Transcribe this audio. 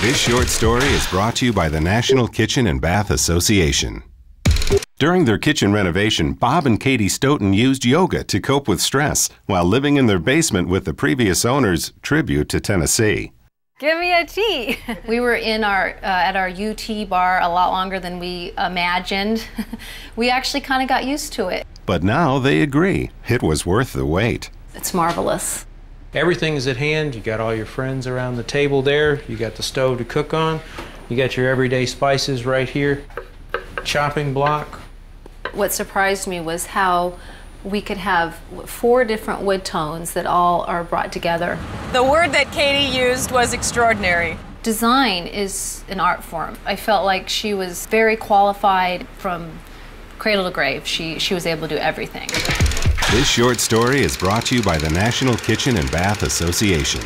This short story is brought to you by the National Kitchen and Bath Association. During their kitchen renovation, Bob and Katie Stoughton used yoga to cope with stress while living in their basement with the previous owner's tribute to Tennessee. Give me a tea. We were in at our UT bar a lot longer than we imagined. We actually kind of got used to it. But now they agree it was worth the wait. It's marvelous. Everything is at hand. You got all your friends around the table there. You got the stove to cook on. You got your everyday spices right here. Chopping block. What surprised me was how we could have 4 different wood tones that all are brought together. The word that Katie used was extraordinary. Design is an art form. I felt like she was very qualified from cradle to grave. She was able to do everything. This short story is brought to you by the National Kitchen and Bath Association.